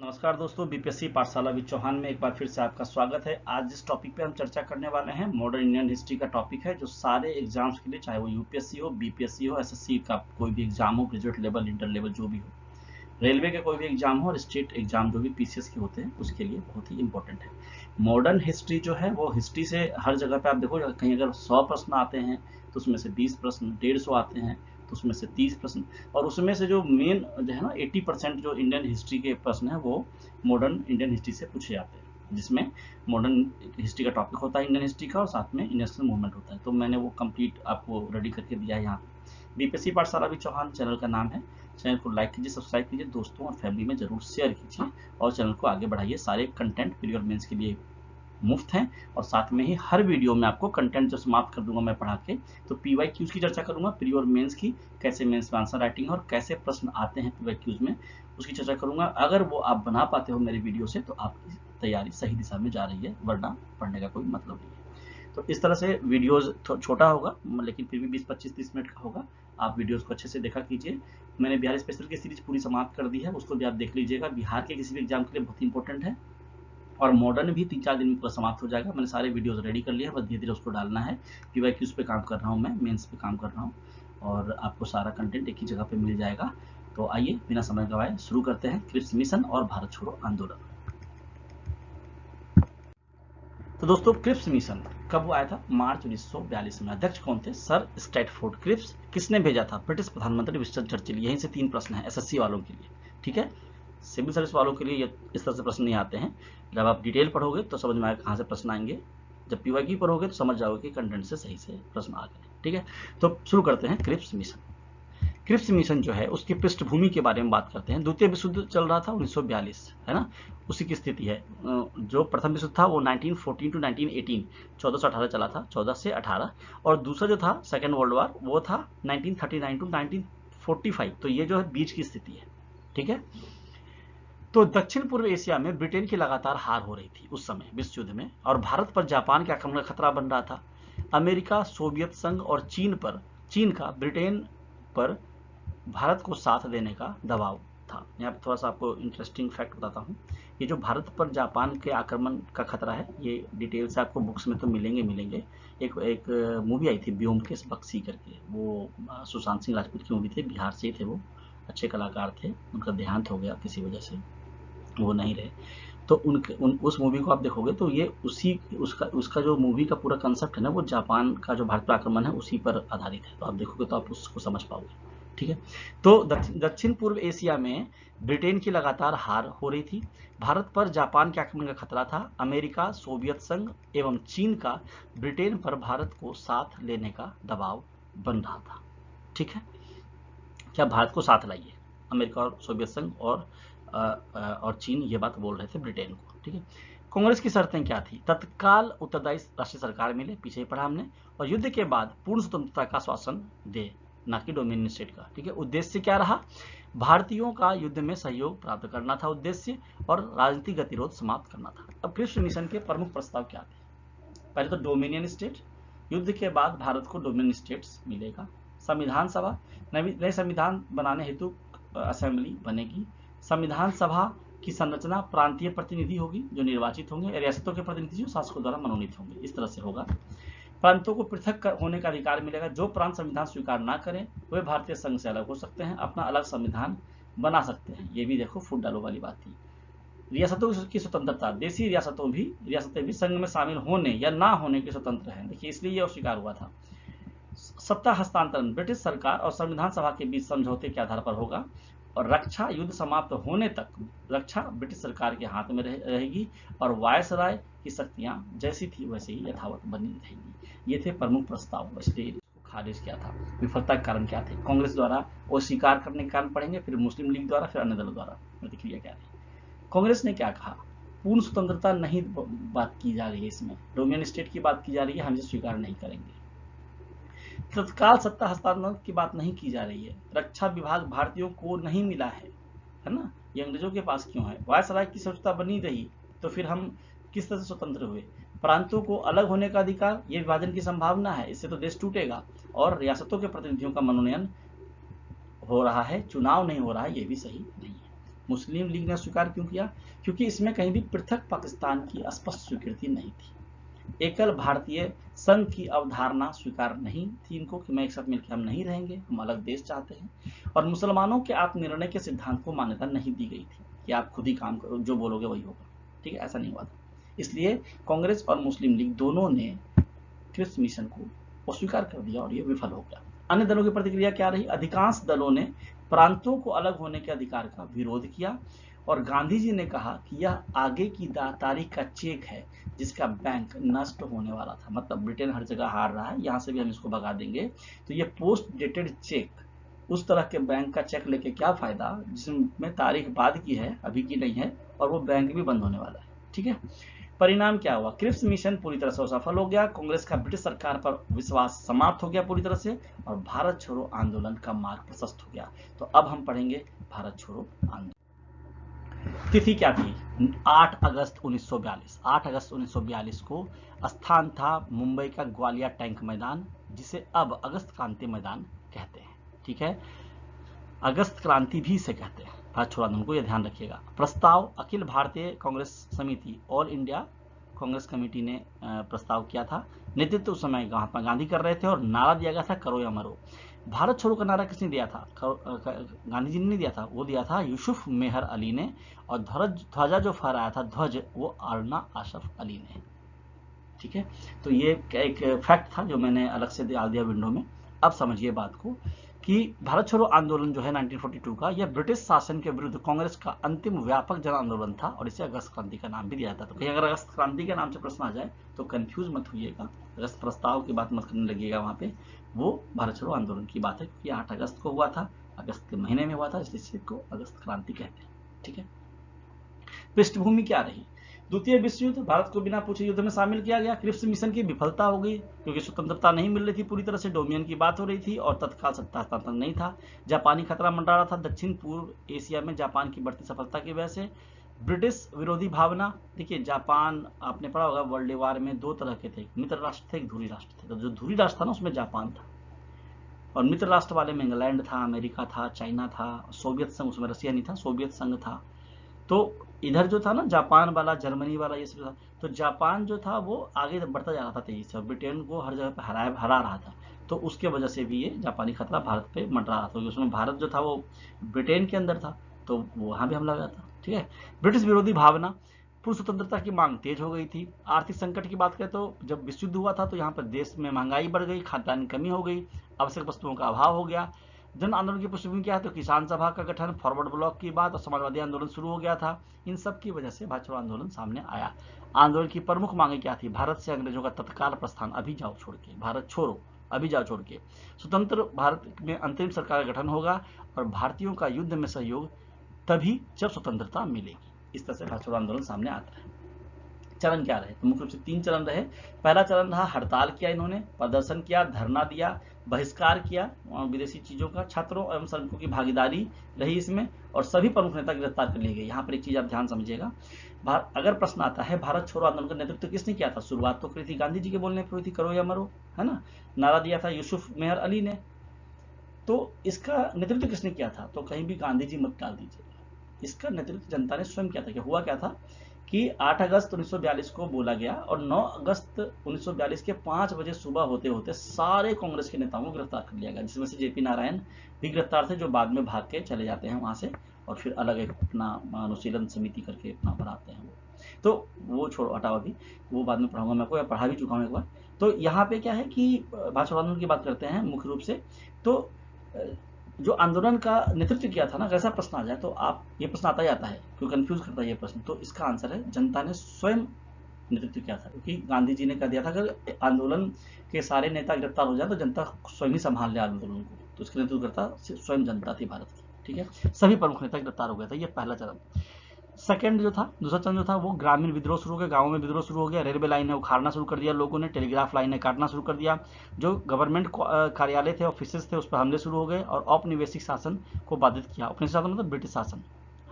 नमस्कार दोस्तों, बीपीएससी पाठशाला विद चौहान में एक बार फिर से आपका स्वागत है। आज जिस टॉपिक पे हम चर्चा करने वाले हैं मॉडर्न इंडियन हिस्ट्री का टॉपिक है, जो सारे एग्जाम्स के लिए, चाहे वो यूपीएससी हो, बीपीएससी हो, एसएससी का कोई भी एग्जाम हो, ग्रेजुएट लेवल, इंटर लेवल, जो भी हो, रेलवे के कोई भी एग्जाम हो और स्टेट एग्जाम जो भी पीसीएस के होते हैं, उसके लिए बहुत ही इंपॉर्टेंट है। मॉडर्न हिस्ट्री जो है वो हिस्ट्री से हर जगह पे आप देखो, कहीं अगर 100 प्रश्न आते हैं तो उसमें से 20 प्रश्न, 150 आते हैं तो उसमें से 30 प्रश्न, और उसमें से जो मेन जो है ना 80% जो इंडियन हिस्ट्री के प्रश्न है वो मॉडर्न इंडियन हिस्ट्री से पूछे जाते हैं, जिसमें मॉडर्न हिस्ट्री का टॉपिक होता है इंडियन हिस्ट्री का, और साथ में नेशनल मूवमेंट होता है। तो मैंने वो कंप्लीट आपको रेडी करके दिया है यहाँ। बीपीएससी पाठशाला विद चौहान चैनल का नाम है। चैनल को लाइक कीजिए, सब्सक्राइब कीजिए, दोस्तों और फैमिली में जरूर शेयर कीजिए और चैनल को आगे बढ़ाइए। सारे कंटेंट प्री और मेंस के लिए मुफ्त हैं, और साथ में ही हर वीडियो में आपको कंटेंट जो समाप्त कर दूंगा मैं पढ़ा के, तो पीवाईक्यूज की चर्चा करूंगा, प्री और मेंस की, कैसे मेंस में आंसर राइटिंग और कैसे प्रश्न आते हैं पीवाईक्यूज में, उसकी चर्चा करूंगा। अगर वो आप बना पाते हो मेरे वीडियो से तो आपकी तैयारी सही दिशा में जा रही है, वरना पढ़ने का कोई मतलब नहीं है। तो इस तरह से वीडियोज छोटा होगा, लेकिन फिर भी 20-25-30 मिनट का होगा। आप वीडियोस को अच्छे से देखा कीजिए। मैंने बिहार स्पेशल की सीरीज पूरी समाप्त कर दी है, उसको भी आप देख लीजिएगा। बिहार के किसी भी एग्जाम के लिए बहुत इंपॉर्टेंट है, और मॉडर्न भी 3-4 दिन में पूरा समाप्त हो जाएगा। मैंने सारे वीडियोस रेडी कर लिए हैं, बस धीरे धीरे उसको डालना है। पीवाईक्यूज पे काम कर रहा हूँ मैं, मेंस पे काम कर रहा हूँ, और आपको सारा कंटेंट एक ही जगह पे मिल जाएगा। तो आइए बिना समय गवाए शुरू करते हैं क्रिप्स मिशन और भारत छोड़ो आंदोलन। तो दोस्तों, क्रिप्स मिशन कब आया था? मार्च 1942 में। अध्यक्ष कौन थे? Sir Stratford Cripps. किसने भेजा था? ब्रिटिश प्रधानमंत्री विंस्टन चर्चिल। यहीं से 3 प्रश्न है एसएससी वालों के लिए, ठीक है। सिविल सर्विस वालों के लिए इस तरह से प्रश्न नहीं आते हैं। जब आप डिटेल पढ़ोगे तो समझ में आएगा कहाँ से प्रश्न आएंगे। जब पीवाईक्यू पढ़ोगे तो समझ जाओगे कि कंटेंट से सही से प्रश्न आ गए, ठीक है। तो शुरू करते हैं क्रिप्स मिशन। क्रिप्स मिशन जो है उसकी पृष्ठभूमि के बारे में बात करते हैं। द्वितीय विश्व युद्ध चल रहा था 1942, है ना, उसी की स्थिति है। जो प्रथम विश्व था वो 1914 टू 1918, 14 से 18 चला था, 14 से 18, और दूसरा जो था सेकेंड वर्ल्ड वॉर वो था 1939 टू 1945। तो ये जो है बीच की स्थिति है, ठीक है। तो दक्षिण पूर्व एशिया में ब्रिटेन की लगातार हार हो रही थी उस समय विश्व युद्ध में, और भारत पर जापान के आक्रमण का खतरा बन रहा था। अमेरिका, सोवियत संघ और चीन का ब्रिटेन पर भारत को साथ देने का दबाव था। यहाँ पे थोड़ा सा आपको इंटरेस्टिंग फैक्ट बताता हूँ। ये जो भारत पर जापान के आक्रमण का खतरा है, ये डिटेल से आपको बुक्स में तो मिलेंगे। एक मूवी आई थी ब्योमकेश बक्सी करके, वो सुशांत सिंह राजपूत की मूवी थी, बिहार से ही थे वो, अच्छे कलाकार थे, उनका देहांत हो गया किसी वजह से, वो नहीं रहे। तो उस मूवी को आप देखोगे तो ये उसका जो मूवी का पूरा कंसेप्ट है ना, वो जापान का जो भारत पर आक्रमण है उसी पर आधारित है। तो आप देखोगे तो आप उसको समझ पाओगे, ठीक है। तो दक्षिण पूर्व एशिया में ब्रिटेन की लगातार हार हो रही थी। भारत पर जापान के आक्रमण का खतरा था। अमेरिका, सोवियत संघ एवं चीन का ब्रिटेन पर भारत को साथ लेने का दबाव बन रहा था, ठीक है। क्या भारत को साथ लाइए, अमेरिका और सोवियत संघ और चीन ये बात बोल रहे थे ब्रिटेन को, ठीक है। कांग्रेस की शर्तें क्या थी? तत्काल उत्तरदायी राष्ट्रीय सरकार मिले, पीछे ही पढ़ा हमने, और युद्ध के बाद पूर्ण स्वतंत्रता का आश्वासन दे, ना कि डोमिनियन स्टेट का, ठीक है। उद्देश्य क्या रहा? भारतीयों का युद्ध में सहयोग प्राप्त करना था उद्देश्य, और राजनीतिक गतिरोध समाप्त करना था। अब क्रिप्स मिशन के प्रमुख प्रस्ताव क्या थे? पहले तो डोमिनियन स्टेट, युद्ध के बाद भारत को डोमिनियन स्टेट्स मिलेगा। संविधान सभा, नए संविधान बनाने हेतु असेंबली बनेगी। संविधान सभा की संरचना प्रांतीय प्रतिनिधि होगी जो निर्वाचित होंगे, रियासतों के प्रतिनिधि जो शासकों द्वारा मनोनीत होंगे, इस तरह से होगा। प्रांतों को पृथक होने का अधिकार मिलेगा। जो प्रांत संविधान स्वीकार ना करें वे भारतीय संघ से अलग हो सकते हैं, अपना अलग संविधान बना सकते हैं। ये भी देखो फुट डालो वाली बात थी। रियासतों की स्वतंत्रता, देशी रियासतें भी संघ में शामिल होने या ना होने की स्वतंत्र है। देखिए, इसलिए यह स्वीकार हुआ था। सत्ता हस्तांतरण ब्रिटिश सरकार और संविधान सभा के बीच समझौते के आधार पर होगा, और रक्षा युद्ध समाप्त होने तक रक्षा ब्रिटिश सरकार के हाथ में रहेगी, और वायसराय की शक्तियां जैसी थी वैसे ही यथावत बनी रहेगी। ये थे प्रमुख प्रस्ताव, इसलिए खारिज किया था। विफलता के कारण क्या थे? कांग्रेस द्वारा वो स्वीकार करने के कारण पढ़ेंगे, फिर मुस्लिम लीग द्वारा, फिर अन्य दलों द्वारा प्रतिक्रिया क्या रही। कांग्रेस ने क्या कहा? पूर्ण स्वतंत्रता नहीं बात की जा रही है, इसमें डोमिनियन स्टेट की बात की जा रही है, हम इसे स्वीकार नहीं करेंगे। तत्काल सत्ता हस्तांतरण की बात नहीं की जा रही है। रक्षा विभाग भारतीयों को नहीं मिला है ना, ये अंग्रेजों के पास क्यों है? वायसराय की स्वतंत्रता बनी रही तो फिर हम किस तरह से स्वतंत्र हुए? प्रांतों को अलग होने का अधिकार, ये विभाजन की संभावना है, इससे तो देश टूटेगा। और रियासतों के प्रतिनिधियों का मनोनयन हो रहा है, चुनाव नहीं हो रहा है, ये भी सही नहीं है। मुस्लिम लीग ने स्वीकार क्यों किया? क्योंकि इसमें कहीं भी पृथक पाकिस्तान की स्पष्ट स्वीकृति नहीं थी। एकल भारतीय संघ की अवधारणा स्वीकार नहीं थी इनको, कि मैं एक साथ मिलकर हम नहीं रहेंगे, हम अलग देश चाहते हैं। और मुसलमानों के आत्मनिर्णय के सिद्धांत को मान्यता नहीं दी गई थी कि आप खुद ही काम करो, जो बोलोगे वही होगा। ठीक है, ऐसा नहीं हुआ था। इसलिए कांग्रेस और मुस्लिम लीग दोनों ने क्रिप्स मिशन को अस्वीकार कर दिया और ये विफल हो गया। अन्य दलों की प्रतिक्रिया क्या रही? अधिकांश दलों ने प्रांतों को अलग होने के अधिकार का विरोध किया और गांधी जी ने कहा कि यह आगे की तारीख का चेक है जिसका बैंक नष्ट होने वाला था। मतलब ब्रिटेन हर जगह हार रहा है, यहाँ से भी हम इसको भगा देंगे, तो ये पोस्ट डेटेड चेक, उस तरह के बैंक का चेक लेके क्या फायदा जिसमें तारीख बाद की है, अभी की नहीं है, और वो बैंक भी बंद होने वाला है। ठीक है, परिणाम क्या हुआ? क्रिप्स मिशन पूरी तरह से असफल हो गया, कांग्रेस का ब्रिटिश सरकार पर विश्वास समाप्त हो गया पूरी तरह से, और भारत छोड़ो आंदोलन का मार्ग प्रशस्त हो गया। तो अब हम पढ़ेंगे भारत छोड़ो आंदोलन। तिथि क्या थी? 8 अगस्त 1942। 8 अगस्त 1942 को स्थान था मुंबई का ग्वालियर टैंक मैदान, जिसे अब अगस्त क्रांति मैदान कहते हैं। ठीक है, अगस्त क्रांति भी इसे कहते हैं। भारत छोड़ो आंदोलन को यह ध्यान रखिएगा। प्रस्ताव अखिल भारतीय कांग्रेस समिति, ऑल इंडिया कांग्रेस कमेटी ने प्रस्ताव किया था। नेतृत्व उस समय महात्मा गांधी कर रहे थे और नारा दिया गया था करो या मरो। भारत छोड़ो का नारा किसने दिया था? गांधी जी ने नहीं दिया था, वो दिया था यूसुफ मेहर अली ने। और ध्वजा जो फहराया था, ध्वज, वो अरुणा आशफ अली ने। ठीक है, तो ये एक फैक्ट था जो मैंने अलग से डाल दिया विंडो में। अब समझिए बात को कि भारत छोड़ो आंदोलन जो है 1942 का, यह ब्रिटिश शासन के विरुद्ध कांग्रेस का अंतिम व्यापक जन आंदोलन था और इसे अगस्त क्रांति का नाम भी दिया जाता। तो कहीं अगर अगस्त क्रांति के नाम से प्रश्न आ जाए तो कंफ्यूज मत होइएगा, अगस्त प्रस्ताव की बात मत करने लगिएगा वहां पे, वो भारत छोड़ो आंदोलन की बात है, क्योंकि 8 अगस्त को हुआ था, अगस्त के महीने में हुआ था, इसलिए इसको अगस्त क्रांति कहते हैं। ठीक है, पृष्ठभूमि क्या रही? द्वितीय विश्व युद्ध, भारत को बिना पूछे युद्ध में शामिल किया गया। क्रिप्स मिशन की विफलता हो गई क्योंकि स्वतंत्रता नहीं मिल रही थी, पूरी तरह से डोमिनियन की बात हो रही थी और तत्काल सत्ता हस्तांतरण नहीं था। जापानी खतरा मंडरा रहा था दक्षिण पूर्व एशिया में जापान की बढ़ती सफलता की वजह से। ब्रिटिश विरोधी भावना, देखिए जापान, आपने पढ़ा होगा वर्ल्ड वार में 2 तरह के थे, मित्र राष्ट्र थे, एक धुरी राष्ट्र थे। तो जो धुरी राष्ट्र था ना उसमें जापान था, और मित्र राष्ट्र वाले में इंग्लैंड था, अमेरिका था, चाइना था, सोवियत संघ, उसमें रसिया नहीं था, सोवियत संघ था। तो इधर जो था ना जापान वाला, जर्मनी वाला, ये सब था। तो जापान जो था वो आगे बढ़ता जा रहा था तेजी से, ब्रिटेन को हर जगह पे हरा रहा था। तो उसके वजह से भी ये जापानी खतरा भारत पे मंडरा रहा था, उसमें भारत जो था वो ब्रिटेन के अंदर था, तो वहां भी हमला गया था। ठीक है, ब्रिटिश विरोधी भावना, पूर्ण स्वतंत्रता की मांग तेज हो गई थी। आर्थिक संकट की बात करें तो जब विश्व युद्ध हुआ था तो यहाँ पर देश में महंगाई बढ़ गई, खाद्यान्न की कमी हो गई, आवश्यक वस्तुओं का अभाव हो गया। जन आंदोलन की पृष्ठभूमि क्या है? तो किसान सभा का गठन, फॉरवर्ड ब्लॉक की बात और समाजवादी आंदोलन शुरू हो गया था। इन सब की वजह से भारत छोड़ो आंदोलन सामने आया। आंदोलन की प्रमुख मांगें क्या थी? भारत से अंग्रेजों का तत्काल प्रस्थान, अभी जाओ छोड़ के, भारत छोड़ो, अभी जाओ छोड़ के। स्वतंत्र भारत में अंतरिम सरकार का गठन होगा और भारतीयों का युद्ध में सहयोग तभी जब स्वतंत्रता मिलेगी। इस तरह से भारत छोड़ो आंदोलन सामने आता है। चरण क्या रहे? तो मुख्य रूप से 3 चरण रहे। पहला चरण रहा हड़ताल किया, इन्होंने प्रदर्शन किया, धरना दिया, बहिष्कार किया विदेशी चीजों का। छात्रों एवं श्रमिकों की भागीदारी रही इसमें और सभी प्रमुख नेता गिरफ्तार कर लिए गए। यहाँ पर एक चीज आप ध्यान समझिएगा, अगर प्रश्न आता है भारत छोड़ो आंदोलन का नेतृत्व किसने किया था? शुरुआत तो करी थी गांधी जी के बोलने पर हुई थी, करो या मरो, है ना। नारा दिया था यूसुफ मेहर अली ने। तो इसका नेतृत्व किसने किया था? तो कहीं भी गांधी जी मत डाल दीजिए, इसका नेतृत्व जनता ने स्वयं किया था। क्या हुआ क्या था कि 8 अगस्त 1942 को बोला गया और 9 अगस्त 1942 के 5 बजे सुबह होते होते सारे कांग्रेस के नेताओं को गिरफ्तार कर लिया गया, जिसमें से जेपी नारायण भी गिरफ्तार थे, जो बाद में भाग के चले जाते हैं वहां से और फिर अलग एक अपना अनुशीलन समिति करके अपना बनाते हैं। तो वो छोड़ो, हटाओ अभी, वो बाद में पढ़ाऊंगा मैं, आपको पढ़ा भी चुका हूँ एक बार। तो यहाँ पे क्या है कि भाषा आंदोलन की बात करते हैं मुख्य रूप से। तो जो आंदोलन का नेतृत्व किया था ना, कैसा प्रश्न आ जाए तो आप, ये प्रश्न आता ही आता है क्योंकि कंफ्यूज करता है ये प्रश्न, तो इसका आंसर है जनता ने स्वयं नेतृत्व किया था। क्योंकि गांधी जी ने कह दिया था कि आंदोलन के सारे नेता गिरफ्तार हो जाए तो जनता स्वयं ही संभाल ले आंदोलन को, तो इसके नेतृत्व करता स्वयं जनता थी भारत की। ठीक है, सभी प्रमुख नेता गिरफ्तार हो गए थे, ये पहला चरण। सेकंड जो था, दूसरा चरण जो था वो ग्रामीण विद्रोह शुरू हो गया, गांवों में विद्रोह शुरू हो गया, रेलवे लाइनें उखाड़ना शुरू कर दिया लोगों ने, टेलीग्राफ लाइनें काटना शुरू कर दिया, जो गवर्नमेंट कार्यालय थे, ऑफिसेस थे, उस पर हमले शुरू हो गए और औपनिवेशिक शासन को बाधित किया। औपनिवेशिक शासन मतलब ब्रिटिश शासन,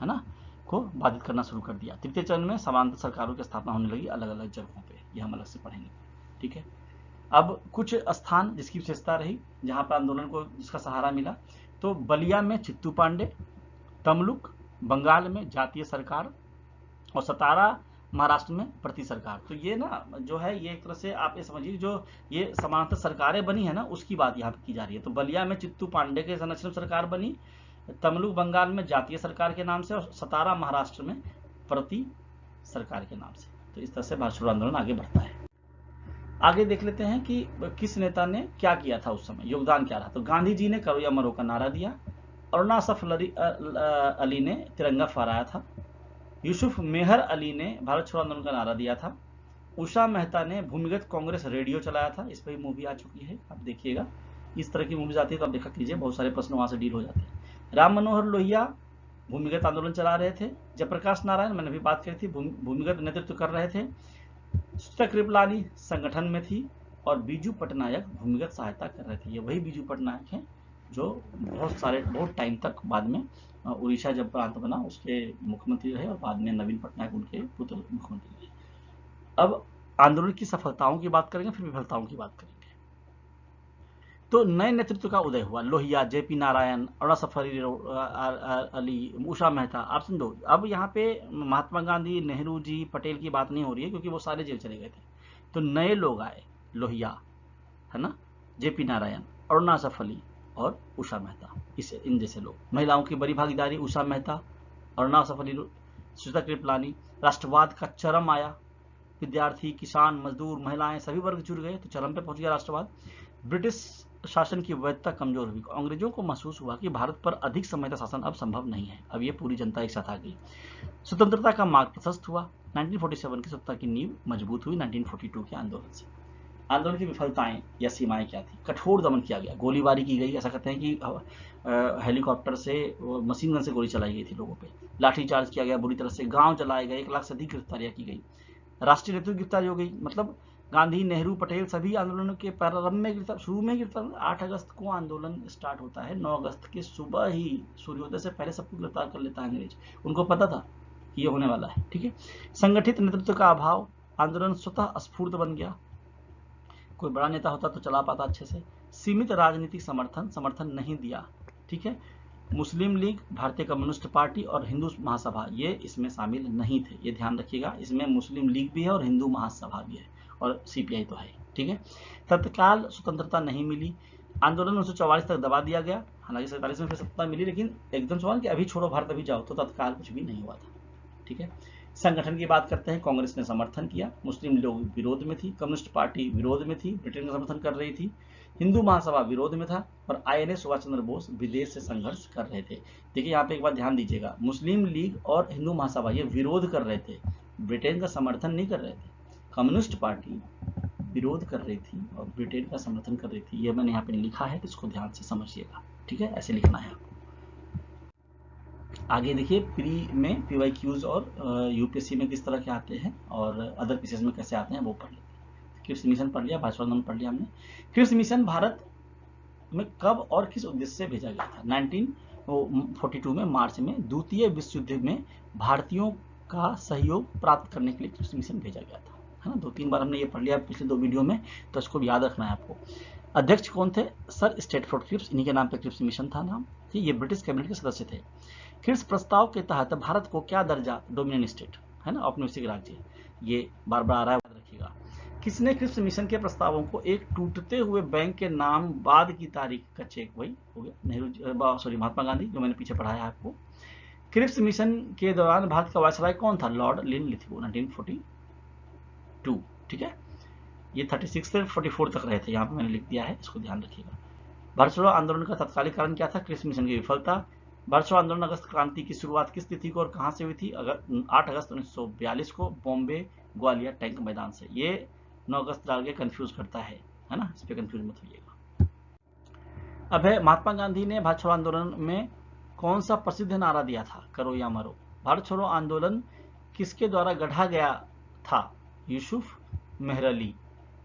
है ना, को बाधित करना शुरू कर दिया। तृतीय चरण में समांतर सरकारों की स्थापना होने लगी अलग अलग जगहों पे, ये हम अलग से पढ़ेंगे। ठीक है, अब कुछ स्थान जिसकी विशेषता रही जहां पर आंदोलन को जिसका सहारा मिला, तो बलिया में चित्तू पांडे, तमलुक, बंगाल में जातीय सरकार और सतारा महाराष्ट्र में प्रति सरकार। तो ये ना जो है ये एक तरह से आप ये समझिए जो ये समानांतर सरकारें बनी है ना उसकी बात यहाँ पे की जा रही है। तो बलिया में चित्तू पांडे के संरक्षण सरकार बनी, तमलुक बंगाल में जातीय सरकार के नाम से और सतारा महाराष्ट्र में प्रति सरकार के नाम से। तो इस तरह से भारत छोड़ो आंदोलन आगे बढ़ता है। आगे देख लेते हैं कि किस नेता ने क्या किया था उस समय, योगदान क्या रहा। तो गांधी जी ने करो या मरो का नारा दिया, अरुणा असफ अली ने तिरंगा फहराया था, यूसुफ मेहर अली ने भारत छोड़ो आंदोलन का नारा दिया था, उषा मेहता ने भूमिगत कांग्रेस रेडियो चलाया था, इस पर भी मूवी आ चुकी है, आप देखिएगा। इस तरह की मूवीज आती है तो आप देखा कीजिए, बहुत सारे प्रश्न वहां से डील हो जाते हैं। राम मनोहर लोहिया भूमिगत आंदोलन चला रहे थे, जयप्रकाश नारायण मैंने भी बात करी थी भूमिगत नेतृत्व कर रहे थे, सुचित्रा कृपलानी संगठन में थी और बीजू पटनायक भूमिगत सहायता कर रहे थे। ये वही बीजू पटनायक हैं जो बहुत टाइम तक बाद में उड़ीसा जब प्रांत बना उसके मुख्यमंत्री रहे और बाद में नवीन पटनायक उनके पुत्र मुख्यमंत्री रहे। अब आंदोलन की सफलताओं की बात करेंगे, फिर विफलताओं की बात करेंगे। तो नए नेतृत्व का उदय हुआ, लोहिया, जेपी नारायण, अरुणा असफ अली, उषा मेहता। आप समझो अब यहाँ पे महात्मा गांधी, नेहरू जी, पटेल की बात नहीं हो रही है क्योंकि वो सारे जेल चले गए थे। तो नए लोग आए, लोहिया है ना, जेपी नारायण, अरुणा असफ अली और उषा मेहता, इन जैसे लोग। महिलाओं की बड़ी भागीदारी, उषा मेहता, अरुणा असफ अली, सुचित्रा कृपलानी। राष्ट्रवाद का चरम आया, विद्यार्थी, किसान, मजदूर, महिलाएं सभी वर्ग जुड़ गए, तो चरम पे पहुंच गया राष्ट्रवाद। ब्रिटिश शासन की वैधता कमजोर हुई, अंग्रेजों को महसूस हुआ कि भारत पर अधिक समय तक शासन अब संभव नहीं है, अब ये पूरी जनता एक साथ आ गई। स्वतंत्रता का मार्ग प्रशस्त हुआ, 1947 की स्वतंत्रता की नींव मजबूत हुई 1942 के आंदोलन से। आंदोलन की विफलताएं या सीमाएं क्या थी? कठोर दमन किया गया, गोलीबारी की गई, ऐसा कहते हैं कि हेलीकॉप्टर से, मशीन गन से गोली चलाई गई थी लोगों पे, लाठीचार्ज किया गया बुरी तरह से, गांव जलाए गए, 1 लाख से अधिक गिरफ्तारियां की गई, राष्ट्रीय नेतृत्व की गिरफ्तारी हो गई। मतलब गांधी, नेहरू, पटेल सभी आंदोलनों के प्रारंभ में गिरफ्तार, शुरू में गिरफ्तार। 8 अगस्त को आंदोलन स्टार्ट होता है, 9 अगस्त के सुबह ही सूर्योदय से पहले सबको गिरफ्तार कर लेता है अंग्रेज, उनको पता था कि ये होने वाला है। ठीक है, संगठित नेतृत्व का अभाव, आंदोलन स्वतः स्फूर्त बन गया, कोई बड़ा नेता होता तो चला पाता अच्छे से। सीमित राजनीतिक समर्थन नहीं दिया। ठीक है, मुस्लिम लीग, भारतीय कम्युनिस्ट पार्टी और हिंदू महासभा ये इसमें शामिल नहीं थे, ये ध्यान रखिएगा। इसमें मुस्लिम लीग भी है और हिंदू महासभा भी है और सीपीआई तो है। ठीक है, तत्काल स्वतंत्रता नहीं मिली, आंदोलन 1944 तक दबा दिया गया, हालांकि 47 में फिर स्वतंत्रता मिली, लेकिन एकदम सवाल कि अभी छोड़ो भारत अभी जाओ, तो तत्काल कुछ भी नहीं हुआ था। ठीक है, संगठन की बात करते हैं, कांग्रेस ने समर्थन किया, मुस्लिम लोग विरोध में थी, कम्युनिस्ट पार्टी विरोध में थी, ब्रिटेन का समर्थन कर रही थी, हिंदू महासभा विरोध में था और आईएनए सुभाष चंद्र बोस विदेश से संघर्ष कर रहे थे। देखिए यहाँ पे एक बात ध्यान दीजिएगा, मुस्लिम लीग और हिंदू महासभा ये विरोध कर रहे थे, ब्रिटेन का समर्थन नहीं कर रहे थे। कम्युनिस्ट पार्टी विरोध कर रही थी और ब्रिटेन का समर्थन कर रही थी, ये मैंने यहाँ पे लिखा है, तो इसको ध्यान से समझिएगा। ठीक है, ऐसे लिखना है आपको। आगे देखिए, प्री में पीवाईक्यूज और यूपीएससी में किस तरह के आते हैं और अदर पीसीएस में कैसे आते हैं वो पढ़ लेते हैं। क्रिप्स मिशन पढ़ लिया, भाषा आंदोलन पढ़ लिया हमने। क्रिप्स मिशन भारत में कब और किस उद्देश्य से भेजा गया था? 1942 में मार्च में द्वितीय विश्व युद्ध में भारतीयों का सहयोग प्राप्त करने के लिए क्रिप्स मिशन भेजा गया था, है ना। 2-3 बार हमने ये पढ़ लिया पिछले 2 वीडियो में, तो इसको याद रखना है आपको। अध्यक्ष कौन थे? सर स्ट्रैटफोर्ड क्रिप्स, इन्हीं के नाम पे क्रिप्स मिशन था नाम। ठीक, ये ब्रिटिश कैबिनेट के सदस्य थे। क्रिप्स प्रस्ताव के तहत भारत को क्या दर्जा? डोमिनियन स्टेट, है ना, औपनिवेशिक राज्य, ये बार बार आ रहा है, याद रखिएगा। किसने क्रिप्स मिशन के प्रस्तावों को एक टूटते हुए बैंक के नाम बाद की तारीख का चेक, वही हो गया नेहरू, महात्मा गांधी, जो मैंने पीछे पढ़ाया आपको। क्रिप्स मिशन के दौरान भारत का वायसराय कौन था? Lord Linlithgow, 1942। ठीक है, ये 36 से 44 तक रहे थे, यहाँ पे मैंने लिख दिया है, इसको ध्यान रखिएगा। भारत छोड़ो आंदोलन का तत्कालिक कारण क्या था? क्रिप्स मिशन की विफलता। भारत छोड़ो आंदोलन अगस्त क्रांति की शुरुआत किस तिथि को और कहां से हुई थी? 8 अगस्त 1942 को, बॉम्बे ग्वालियर टैंक मैदान से। ये 9 अगस्त डाल के कंफ्यूज करता है ना, इस पे कंफ्यूज मत होइएगा। अब है, महात्मा गांधी ने भारत छोड़ो आंदोलन में कौन सा प्रसिद्ध नारा दिया था? करो या मरो। भारत छोड़ो आंदोलन किसके द्वारा गढ़ा गया था? यूसुफ मेहर अली।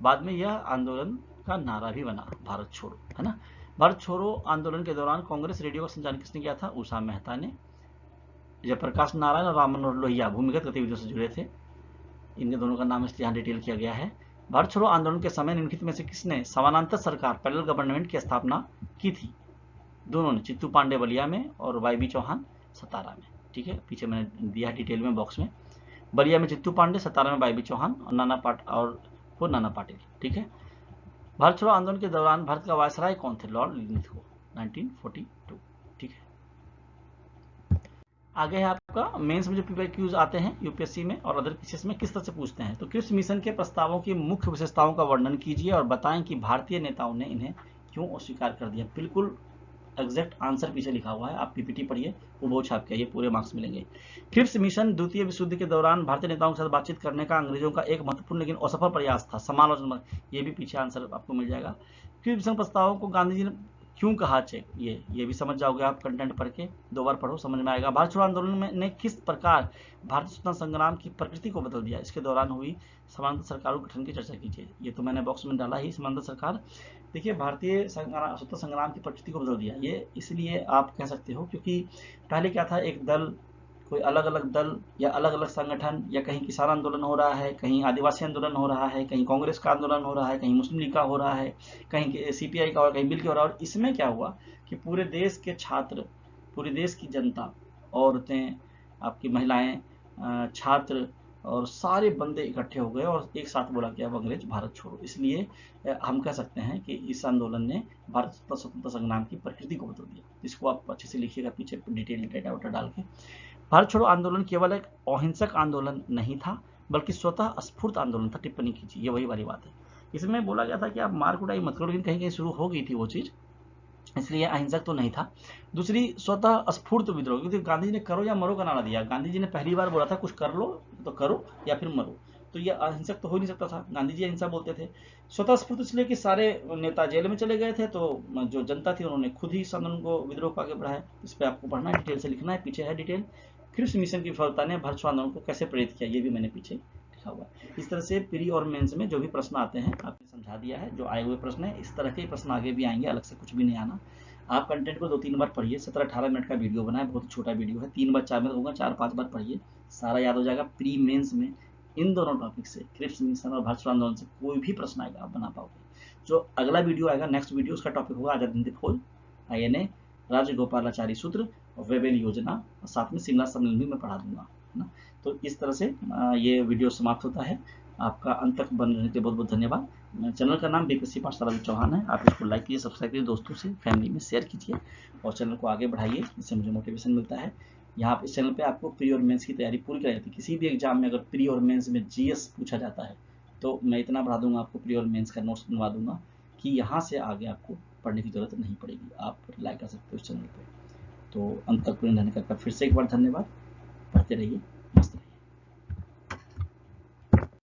बाद में यह आंदोलन का नारा भी बना, भारत छोड़ो, है ना। भारत छोड़ो आंदोलन के दौरान कांग्रेस रेडियो का संचालन किसने किया था? उषा मेहता ने। जयप्रकाश नारायण और राम मनोहर लोहिया भूमिगत गतिविधियों से जुड़े थे, इनके दोनों का नाम इसलिए यहाँ डिटेल किया गया है। भारत छोड़ो आंदोलन के समय निम्नलिखित में से किसने समानांतर सरकार, पैरेलल गवर्नमेंट की स्थापना की थी? दोनों ने, चित्तू पांडे बलिया में और वाईबी चौहान सतारा में। ठीक है, पीछे मैंने दिया है डिटेल में बॉक्स में। बलिया में जित्तू पांडे, सतारा में बाईबी चौहान और नाना पाटिल। ठीक है। भारत छोड़ो आंदोलन के दौरान भारत का वायसराय कौन थे? लॉर्ड लिनथगो, 1942। ठीक है। आगे है आपका मेंस में जो पीवाईक्यूज आते हैं यूपीएससी में और अदर केसेस में किस तरह से पूछते हैं। तो क्रिप्स मिशन के प्रस्तावों की मुख्य विशेषताओं का वर्णन कीजिए और बताएं कि भारतीय नेताओं ने इन्हें क्यों अस्वीकार कर दिया। बिल्कुल एग्जैक्ट आंसर पीछे लिखा हुआ है, आप पीपीटी पढ़िए, वो बहुत छाप के, ये पूरे मार्क्स मिलेंगे। क्रिप्स मिशन द्वितीय विश्व युद्ध के दौरान भारतीय नेताओं के साथ बातचीत करने का अंग्रेजों का एक महत्वपूर्ण लेकिन असफल प्रयास था। समालोचना, ये भी पीछे आंसर आपको मिल जाएगा। क्रिप्स मिशन प्रस्तावों को गांधी जी ने क्यों कहा चेक, ये भी समझ जाओगे आप कंटेंट पढ़ के, 2 बार पढ़ो समझ में आएगा। भारत छोड़ो आंदोलन में ने किस प्रकार भारतीय स्वतंत्रता संग्राम की प्रकृति को बदल दिया, इसके दौरान हुई समानांतर सरकारों के गठन की चर्चा कीजिए। ये तो मैंने बॉक्स में डाला ही, समानांतर सरकार। देखिए, भारतीय स्वतंत्रता संग्राम की प्रकृति को बदल दिया, ये इसलिए आप कह सकते हो क्योंकि पहले क्या था, एक दल, कोई अलग अलग दल या अलग अलग संगठन, या कहीं किसान आंदोलन हो रहा है, कहीं आदिवासी आंदोलन हो रहा है, कहीं कांग्रेस का आंदोलन हो रहा है, कहीं मुस्लिम लीग का हो रहा है, कहीं सीपीआई का, और कहीं मिल के हो रहा है। और इसमें क्या हुआ कि पूरे देश के छात्र, पूरे देश की जनता, औरतें, आपकी महिलाएं, छात्र और सारे बंदे इकट्ठे हो गए और एक साथ बोला कि अब अंग्रेज भारत छोड़ो। इसलिए हम कह सकते हैं कि इस आंदोलन ने भारत स्वतंत्रता संग्राम की प्रकृति को बदल दिया। इसको आप अच्छे से लिखिएगा पीछे डिटेल डेटा वोटा डाल के। भारत छोड़ो आंदोलन केवल एक अहिंसक आंदोलन नहीं था बल्कि स्वतः स्फूर्त आंदोलन था। टिप्पणी कीजिए, ये वही वाली बात है। इसमें बोला गया था कि आप मार कुटाई मत करो, लेकिन कहीं कहीं शुरू हो गई थी वो चीज़, इसलिए अहिंसक तो नहीं था। दूसरी, स्वतः स्फूर्त विद्रोह, क्योंकि गांधी जी ने करो या मरो का नारा दिया। गांधी जी ने पहली बार बोला था कुछ कर लो तो करो या फिर मरो, तो ये अहिंसक तो हो नहीं सकता था। गांधी जी अहिंसा बोलते थे। स्वतः स्फूर्त इसलिए कि सारे नेता जेल में चले गए थे, तो जो जनता थी उन्होंने खुद ही इस आंदोलन को, विद्रोह को आगे बढ़ाया। इस पर आपको पढ़ना है, डिटेल से लिखना है, पीछे है डिटेल। क्रिप्स मिशन की विफलता ने भारत छोड़ो आंदोलन को कैसे प्रेरित किया, ये भी मैंने पीछे लिखा हुआ है। इस तरह से प्री और मेंस में जो भी प्रश्न आते हैं आपने समझा दिया है। जो आए हुए प्रश्न है, इस तरह के प्रश्न आगे भी आएंगे, अलग से कुछ भी नहीं आना। आप कंटेंट को 2-3 बार पढ़िए। 17-18 मिनट का वीडियो बना है, बहुत छोटा वीडियो है, 3 बार 4 बार होगा, 4-5 बार पढ़िए, सारा याद हो जाएगा। प्री मेंस में इन दोनों टॉपिक से, क्रिप्स मिशन और भारत छोड़ो आंदोलन से कोई भी प्रश्न आएगा आप बना पाओगे। जो अगला वीडियो आएगा, नेक्स्ट वीडियो, उसका टॉपिक होगा आजाद हिंद फौज, INA, राजगोपालाचारी सूत्र और वेबेल योजना, और साथ में शिमला सम्मेलन भी मैं पढ़ा दूंगा, है ना। तो इस तरह से ये वीडियो समाप्त होता है। आपका अंत तक बन रहने के लिए बहुत बहुत धन्यवाद। चैनल का नाम बीपीएससी पाठशाला चौहान है। आप इसको लाइक कीजिए, सब्सक्राइब कीजिए, दोस्तों से, फैमिली में शेयर कीजिए और चैनल को आगे बढ़ाइए, इससे मुझे मोटिवेशन मिलता है। यहाँ इस चैनल पे आपको प्री और मेंस की तैयारी पूरी कराई जाती है। किसी भी एग्जाम में अगर प्री और मेंस में जीएस पूछा जाता है तो मैं इतना बढ़ा दूंगा, आपको प्री और मेंस का नोट्स बनवा दूंगा कि यहाँ से आगे आपको पढ़ने की जरूरत नहीं पड़ेगी। आप रिलाई कर सकते हो इस चैनल पर। तो अंत तक पूरी रहने का फिर से एक बार धन्यवाद। पढ़ते रहिए।